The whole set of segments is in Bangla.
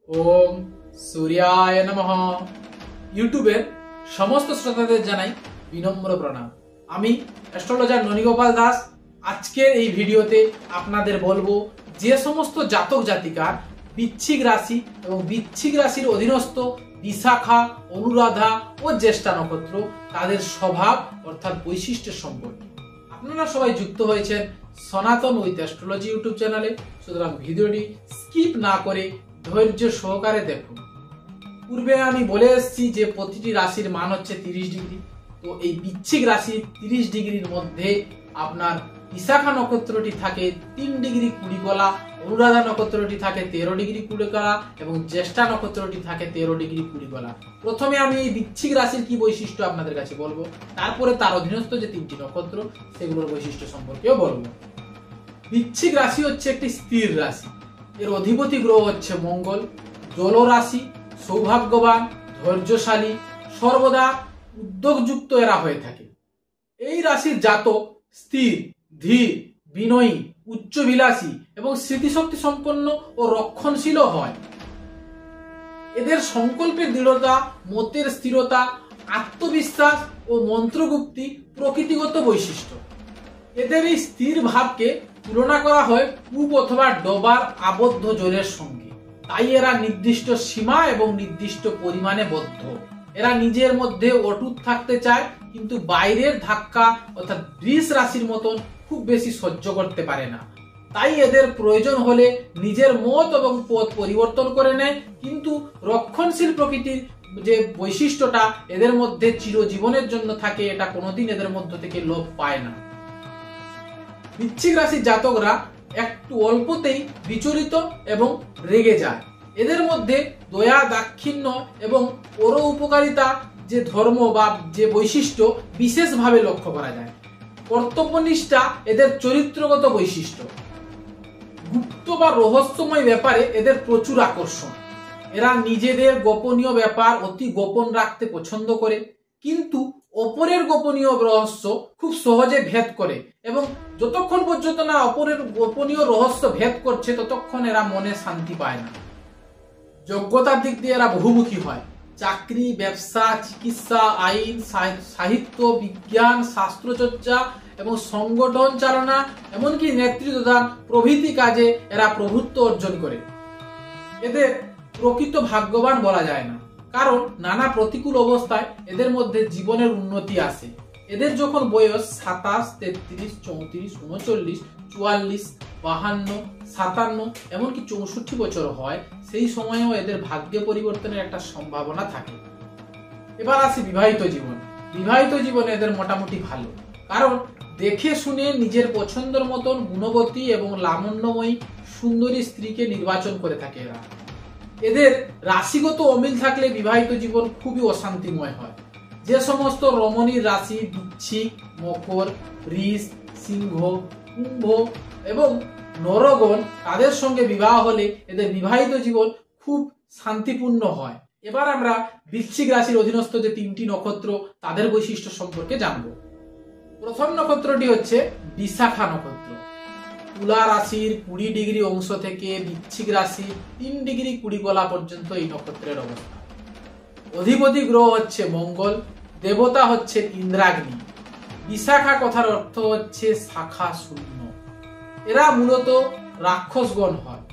ওম সূর্যায় নমঃ। ইউটিউবের সমস্ত শ্রোতাদের জানাই বিনম্র প্রণাম। আমি অ্যাস্ট্রোলজার ননীগোপাল দাস। আজকের এই ভিডিওতে আপনাদের বলবো যে সমস্ত জাতক জাতিকার বৃশ্চিক রাশি এবং বৃশ্চিক রাশির অধীনস্থ বিশাখা, অনুরাধা ও জ্যেষ্ঠা নক্ষত্র তাদের স্বভাব অর্থাৎ বৈশিষ্ট্যের সম্পর্কে। আপনারা সবাই যুক্ত হয়েছেন সনাতন উইথ অ্যাস্ট্রোলজি ইউটিউব চ্যানেলে, সুতরাং ভিডিওটি স্কিপ না করে ধৈর্য সহকারে দেখুন। পূর্বে আমি বলে এসেছি যে প্রতিটি রাশির মান হচ্ছে 30 ডিগ্রি। তো এই বৃশ্চিক রাশির 30 ডিগ্রির মধ্যে আপনার বিশাখা নক্ষত্রটি থাকে 3 ডিগ্রি 20 কলা, অনুরাধা নক্ষত্রটি থাকে 13 ডিগ্রি 20 কলা এবং জ্যেষ্ঠা নক্ষত্রটি থাকে 13 ডিগ্রি 20 কলা। প্রথমে আমি এই বৃশ্চিক রাশির কি বৈশিষ্ট্য আপনাদের কাছে বলবো, তারপরে তার অধীনস্থ যে 3টি নক্ষত্র সেগুলোর বৈশিষ্ট্য সম্পর্কেও বলবো। বৃশ্চিক রাশি হচ্ছে একটি স্থির রাশি। এর অধিপতি গ্রহ হচ্ছে মঙ্গল। জল রাশি, সৌভাগ্যবান, ধৈর্যশালী, সর্বদা উদ্যোগযুক্ত এরা হয়ে থাকে। এই রাশির জাতক স্থির, ধীর, বিনয়ী, উচ্চবিলাসী এবং স্মৃতিশক্তি সম্পন্ন ও রক্ষণশীল হয়। এদের সংকল্পের দৃঢ়তা, মতের স্থিরতা, আত্মবিশ্বাস ও মন্ত্রগুপ্তি প্রকৃতিগত বৈশিষ্ট্য। এদের এই স্থির ভাবকে তুলনা করা হয় কূপ অথবা ডোবার আবদ্ধ জলের সঙ্গে। তাই এরা নির্দিষ্ট সীমা এবং নির্দিষ্ট পরিমাণে বদ্ধ। এরা নিজের মধ্যে অটুট থাকতে চায়, কিন্তু বাইরের ধাক্কা অর্থাৎ বৃষ রাশির মতন খুব বেশি সহ্য করতে পারে না। তাই এদের প্রয়োজন হলে নিজের মত এবং পথ পরিবর্তন করে নেয়, কিন্তু রক্ষণশীল প্রকৃতির যে বৈশিষ্ট্যটা এদের মধ্যে চিরজীবনের জন্য থাকে, এটা কোনোদিন এদের মধ্য থেকে লোপ পায় না। বৃশ্চিক রাশির জাতকরা একটু অল্পতেই বিচলিত এবং রেগে যায়। এদের মধ্যে দয়া, দাক্ষিণ্য এবং পর উপকারিতা যে ধর্ম বা যে বৈশিষ্ট্য বিশেষভাবে লক্ষ্য করা যায়। কর্তব্যনিষ্ঠা এদের চরিত্রগত বৈশিষ্ট্য। গুপ্ত বা রহস্যময় ব্যাপারে এদের প্রচুর আকর্ষণ। এরা নিজেদের গোপনীয় ব্যাপার অতি গোপন রাখতে পছন্দ করে, কিন্তু অপরের গোপনীয় রহস্য খুব সহজে ভেদ করে এবং যতক্ষণ পর্যন্ত না অপরের গোপনীয় রহস্য ভেদ করছে ততক্ষণ এরা মনে শান্তি পায় না। যোগ্যতার দিক দিয়ে এরা বহুমুখী হয়। চাকরি, ব্যবসা, চিকিৎসা, আইন, সাহিত্য, বিজ্ঞান, শাস্ত্রচর্চা এবং সংগঠন চালনা, এমনকি নেতৃত্বদান প্রভৃতি কাজে এরা প্রভুত্ব অর্জন করে। এদের প্রকৃত ভাগ্যবান বলা যায় না, কারণ নানা প্রতিকূল অবস্থায় এদের মধ্যে জীবনের উন্নতি আসে। এদের যখন বয়স 27, 33, 34, 39, 44, 52, 57 এমনকি 64 বছর হয়, সেই সময়েও এদের ভাগ্যে পরিবর্তনের একটা সম্ভাবনা থাকে। এবার আসি বিবাহিত জীবন। বিবাহিত জীবনে এদের মোটামুটি ভালো, কারণ দেখে শুনে নিজের পছন্দের মতন গুণবতী এবং লাবণ্যময়ী সুন্দরী স্ত্রীকে নির্বাচন করে থাকে এরা। এদের রাশিগত অমিল থাকলে বিবাহিত জীবন খুবই অশান্তিময় হয়। যে সমস্ত রমণীর রাশি বৃশ্চিক, মকর, বৃষ, সিংহ, কুম্ভ এবং নরগণ, তাদের সঙ্গে বিবাহ হলে এদের বিবাহিত জীবন খুব শান্তিপূর্ণ হয়। এবার আমরা বৃশ্চিক রাশির অধীনস্থ যে 3টি নক্ষত্র তাদের বৈশিষ্ট্য সম্পর্কে জানব। প্রথম নক্ষত্রটি হচ্ছে বিশাখা নক্ষত্র। তুলা রাশির 20 ডিগ্রি অংশ থেকে বৃশ্চিক রাশির 3 ডিগ্রি 20 কলা পর্যন্ত এই নক্ষত্রের অবস্থান। অধিপতি গ্রহ হচ্ছে মঙ্গল। দেবতা হচ্ছে ইন্দ্রাগ্নি। বিশাখা কথার অর্থ হচ্ছে শাখা শূন্য। এরা মূলত রাক্ষসগণ হয়।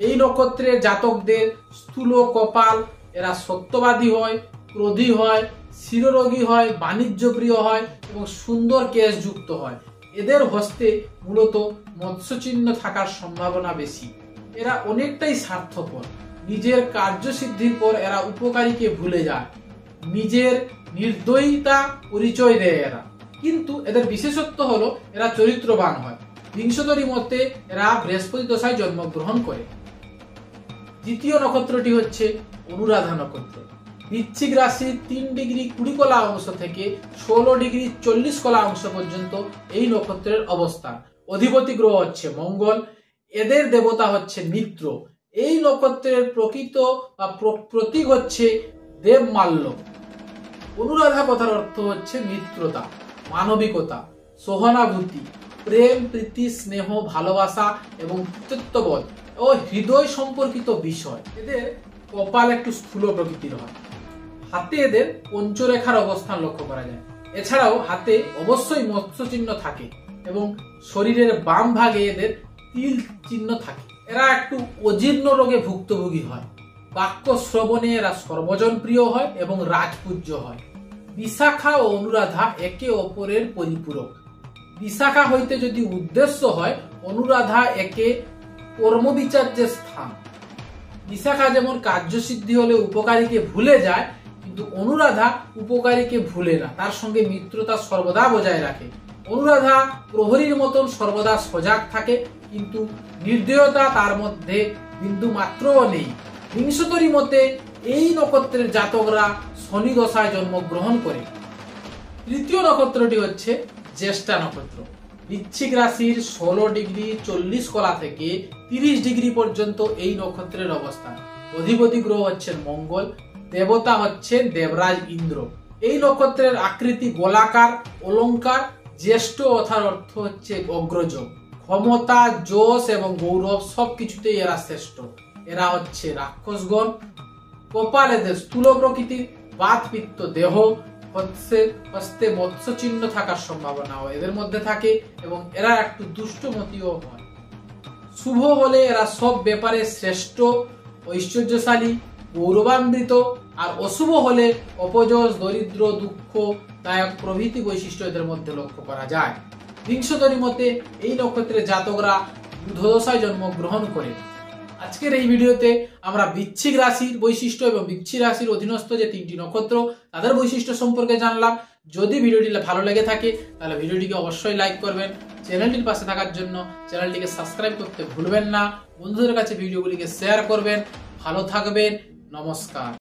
এই নক্ষত্রের জাতকদের স্থূল কপাল, এরা সত্যবাদী হয়, ক্রোধী হয়, শিরোরোগী হয়, বাণিজ্য প্রিয় হয় এবং সুন্দর কেশ যুক্ত হয়। এদের হস্তে মূলত মৎস্যচিহ্ন থাকার সম্ভাবনা বেশি। এরা অনেকটাই স্বার্থপর। নিজের কার্যসিদ্ধির পর এরা উপকারীকে ভুলে যায়। নিজের নির্দয়তা পরিচয় দেয় এরা, কিন্তু এদের বিশেষত্ব হলো এরা চরিত্রবান হয়। বিংশতরী মতে এরা বৃহস্পতি দশায় জন্মগ্রহণ করে। দ্বিতীয় নক্ষত্রটি হচ্ছে অনুরাধা নক্ষত্র। বৃশ্চিক রাশির 3 ডিগ্রি 20 কলা অংশ থেকে 16 ডিগ্রি 40 কলা অংশ পর্যন্ত এই নক্ষত্রের অবস্থান। অধিপতি গ্রহ হচ্ছে মঙ্গল। এদের দেবতা হচ্ছে মিত্র। এই নক্ষত্রের প্রকৃত বা প্রতীক হচ্ছে দেবমাল্য। অনুরাধা কথার অর্থ হচ্ছে মিত্রতা, মানবিকতা, সহানুভূতি, প্রেম, প্রীতি, স্নেহ, ভালোবাসা এবং কর্তৃত্ববোধ ও হৃদয় সম্পর্কিত বিষয়। এদের কপাল একটু স্থূল প্রকৃতির হয়। হাতে এদের পঞ্চরেখার অবস্থান লক্ষ্য করা যায়। এছাড়াও হাতে অবশ্যই মৎস্য চিহ্ন থাকে এবং শরীরের বাম ভাগে এদের তিল চিহ্ন থাকে। এরা একটু অজীর্ণ রোগে ভুক্তভোগী হয়। বাক্য শ্রবণে এরা সর্বজনপ্রিয় হয় এবং রাজপূজ্য হয়। বিশাখা ও অনুরাধা একে অপরের পরিপূরক। বিশাখা হইতে যদি উদ্দেশ্য হয়, অনুরাধা একে কর্মবিচার্যের স্থান। বিশাখা যেমন কার্যসিদ্ধি হলে উপকারীকে ভুলে যায়, কিন্তু অনুরাধা উপকারীকে ভুলে না, তার সঙ্গে মিত্রতা সর্বদা বজায় রাখে। অনুরাধা প্রহরীর মতন সর্বদা সজাগ থাকে, কিন্তু নির্দয়তা তার মধ্যে বিন্দু মাত্রও নেই। বিংশতরী মতে এই নক্ষত্রের জাতকরা শনি দশায় জন্মগ্রহণ করে। তৃতীয় নক্ষত্রটি হচ্ছে জ্যেষ্ঠা নক্ষত্র। বৃশ্চিক রাশির 16 ডিগ্রি 40 কলা থেকে 30 ডিগ্রি পর্যন্ত এই নক্ষত্রের অবস্থান। অধিপতি গ্রহ হচ্ছেন মঙ্গল, দেবতা হচ্ছেন দেবরাজ ইন্দ্র। এই নক্ষত্রের আকৃতি গোলাকার, অলংকার। জ্যেষ্ঠ অথার অর্থ হচ্ছে অগ্রজ। ক্ষমতা, যশ এবং গৌরব সবকিছুতেই এরা শ্রেষ্ঠ। এরা হচ্ছে রাক্ষসগণ। কপাল এদের স্থূল প্রকৃতির, বাত পিত্ত দেহ, হস্তে মৎস্য চিহ্ন থাকার সম্ভাবনা এদের মধ্যে থাকে এবং এরা একটু দুষ্টমতিও হয়। শুভ হলে এরা সব ব্যাপারে শ্রেষ্ঠ, ঐশ্বর্যশালী, গৌরবান্বিত, আর অশুভ হলে অপযশ, দরিদ্র, দুঃখ দায়ক প্রভৃতি বৈশিষ্ট্য এদের মধ্যে লক্ষ্য করা যায়। বিংশতরী মতে এই নক্ষত্রের জাতকরা বুধদশায় জন্মগ্রহণ করে। আজকের এই ভিডিওতে আমরা বৃশ্চিক রাশির বৈশিষ্ট্য এবং বৃশ্চিক রাশির অধীনস্থ যে 3টি নক্ষত্র তাদের বৈশিষ্ট্য সম্পর্কে জানলাম। যদি ভিডিওটি ভালো লেগে থাকে তাহলে ভিডিওটিকে অবশ্যই লাইক করবেন। চ্যানেলটির পাশে থাকার জন্য চ্যানেলটিকে সাবস্ক্রাইব করতে ভুলবেন না। বন্ধুদের কাছে ভিডিওগুলিকে শেয়ার করবেন। ভালো থাকবেন। নমস্কার।